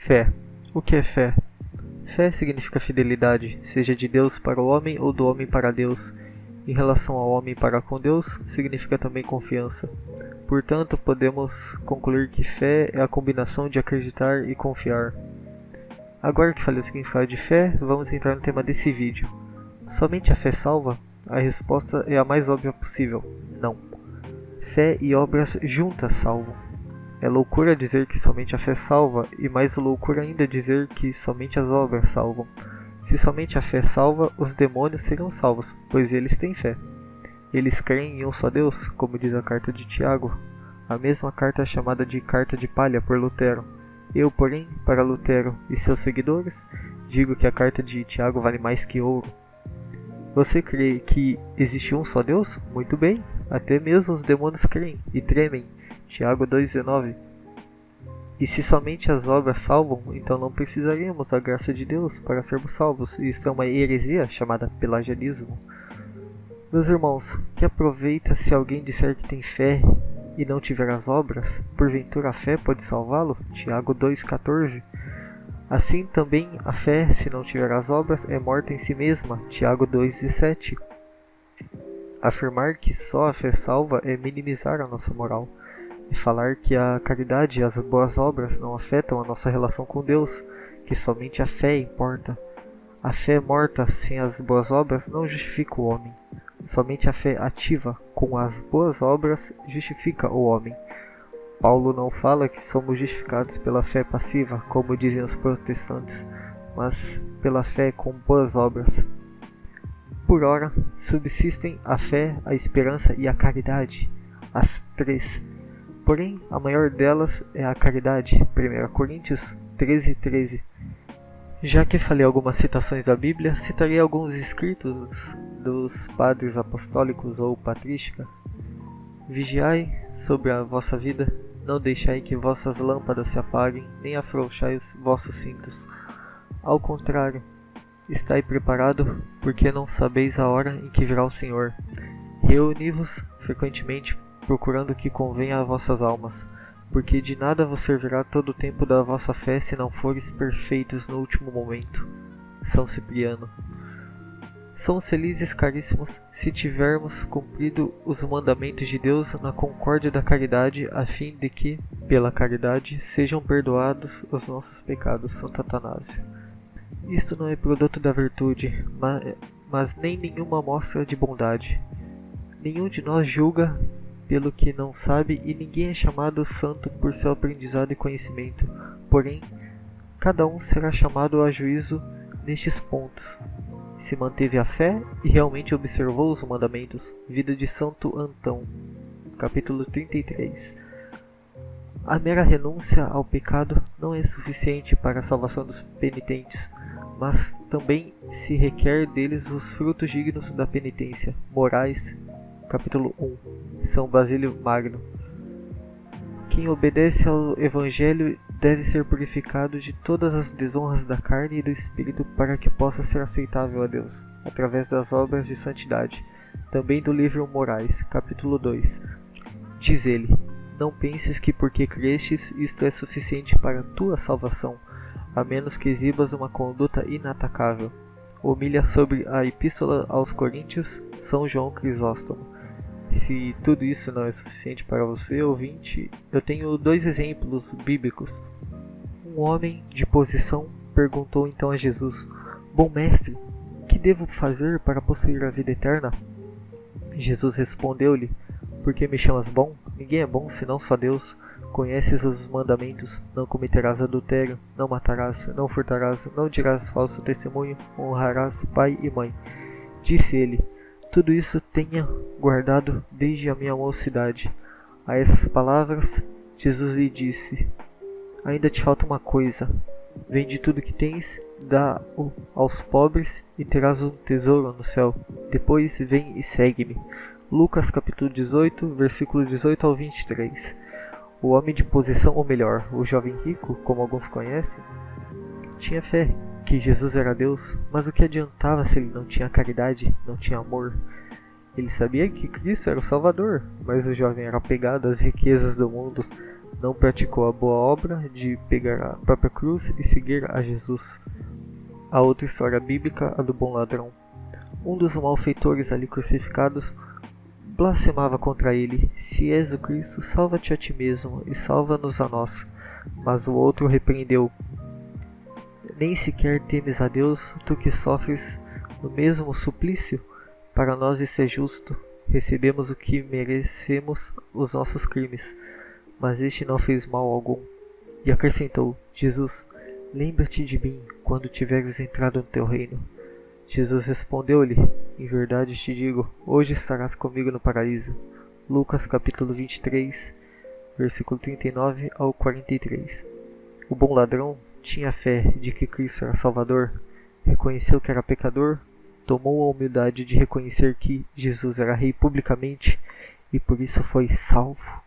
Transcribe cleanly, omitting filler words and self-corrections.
Fé. O que é fé? Fé significa fidelidade, seja de Deus para o homem ou do homem para Deus. Em relação ao homem para com Deus, significa também confiança. Portanto, podemos concluir que fé é a combinação de acreditar e confiar. Agora que falei o significado de fé, vamos entrar no tema desse vídeo. Somente a fé salva? A resposta é a mais óbvia possível: não. Fé e obras juntas salvam. É loucura dizer que somente a fé salva, e mais loucura ainda dizer que somente as obras salvam. Se somente a fé salva, os demônios serão salvos, pois eles têm fé. Eles creem em um só Deus, como diz a carta de Tiago, a mesma carta chamada de Carta de Palha por Lutero. Eu, porém, para Lutero e seus seguidores, digo que a carta de Tiago vale mais que ouro. Você crê que existe um só Deus? Muito bem, até mesmo os demônios creem e tremem. Tiago 2,19. E se somente as obras salvam, então não precisaríamos da graça de Deus para sermos salvos. Isso é uma heresia chamada pelagianismo. Meus irmãos, que aproveita se alguém disser que tem fé e não tiver as obras? Porventura a fé pode salvá-lo? Tiago 2,14. Assim também a fé, se não tiver as obras, é morta em si mesma. Tiago 2,17. Afirmar que só a fé salva é minimizar a nossa moral. E falar que a caridade e as boas obras não afetam a nossa relação com Deus, que somente a fé importa. A fé morta sem as boas obras não justifica o homem. Somente a fé ativa com as boas obras justifica o homem. Paulo não fala que somos justificados pela fé passiva, como dizem os protestantes, mas pela fé com boas obras. Por ora, subsistem a fé, a esperança e a caridade, as três. Porém, a maior delas é a caridade. 1 Coríntios 13:13. Já que falei algumas citações da Bíblia, citarei alguns escritos dos padres apostólicos ou patrística. Vigiai sobre a vossa vida, não deixai que vossas lâmpadas se apaguem, nem afrouxai os vossos cintos. Ao contrário, estai preparado, porque não sabeis a hora em que virá o Senhor. Reuni-vos frequentemente, procurando o que convenha a vossas almas, porque de nada vos servirá todo o tempo da vossa fé se não fores perfeitos no último momento. São Cipriano. Somos felizes, caríssimos, se tivermos cumprido os mandamentos de Deus na concórdia da caridade, a fim de que, pela caridade, sejam perdoados os nossos pecados. Santo Atanásio. Isto não é produto da virtude, mas nem nenhuma mostra de bondade. Nenhum de nós julga pelo que não sabe, e ninguém é chamado santo por seu aprendizado e conhecimento. Porém, cada um será chamado a juízo nestes pontos. Se manteve a fé e realmente observou os mandamentos. Vida de Santo Antão, capítulo 33. A mera renúncia ao pecado não é suficiente para a salvação dos penitentes, mas também se requer deles os frutos dignos da penitência. Morais, capítulo 1. São Basílio Magno. Quem obedece ao Evangelho deve ser purificado de todas as desonras da carne e do espírito para que possa ser aceitável a Deus, através das obras de santidade. Também do livro Morais, capítulo 2. Diz ele: não penses que porque crestes isto é suficiente para a tua salvação, a menos que exibas uma conduta inatacável. Humilha sobre a Epístola aos Coríntios, São João Crisóstomo. Se tudo isso não é suficiente para você, ouvinte, eu tenho dois exemplos bíblicos. Um homem de posição perguntou então a Jesus: bom mestre, o que devo fazer para possuir a vida eterna? Jesus respondeu-lhe: por que me chamas bom? Ninguém é bom senão só Deus. Conheces os mandamentos: não cometerás adultério, não matarás, não furtarás, não dirás falso testemunho, honrarás pai e mãe. Disse ele: tudo isso tenha guardado desde a minha mocidade. A essas palavras, Jesus lhe disse: ainda te falta uma coisa. Vende tudo que tens, dá-o aos pobres e terás um tesouro no céu. Depois vem e segue-me. Lucas capítulo 18, versículo 18 ao 23. O homem de posição, ou melhor, o jovem rico, como alguns conhecem, tinha fé que Jesus era Deus, mas o que adiantava se ele não tinha caridade, não tinha amor? Ele sabia que Cristo era o Salvador, mas o jovem era apegado às riquezas do mundo, não praticou a boa obra de pegar a própria cruz e seguir a Jesus. A outra história bíblica, a do bom ladrão. Um dos malfeitores ali crucificados blasfemava contra ele: se és o Cristo, salva-te a ti mesmo e salva-nos a nós. Mas o outro repreendeu: nem sequer temes a Deus, tu que sofres no mesmo suplício? Para nós isso é justo. Recebemos o que merecemos, os nossos crimes. Mas este não fez mal algum. E acrescentou: Jesus, lembra-te de mim quando tiveres entrado no teu reino. Jesus respondeu-lhe: em verdade te digo, hoje estarás comigo no paraíso. Lucas capítulo 23, versículo 39 ao 43. O bom ladrão tinha fé de que Cristo era Salvador, reconheceu que era pecador, tomou a humildade de reconhecer que Jesus era Rei publicamente e por isso foi salvo.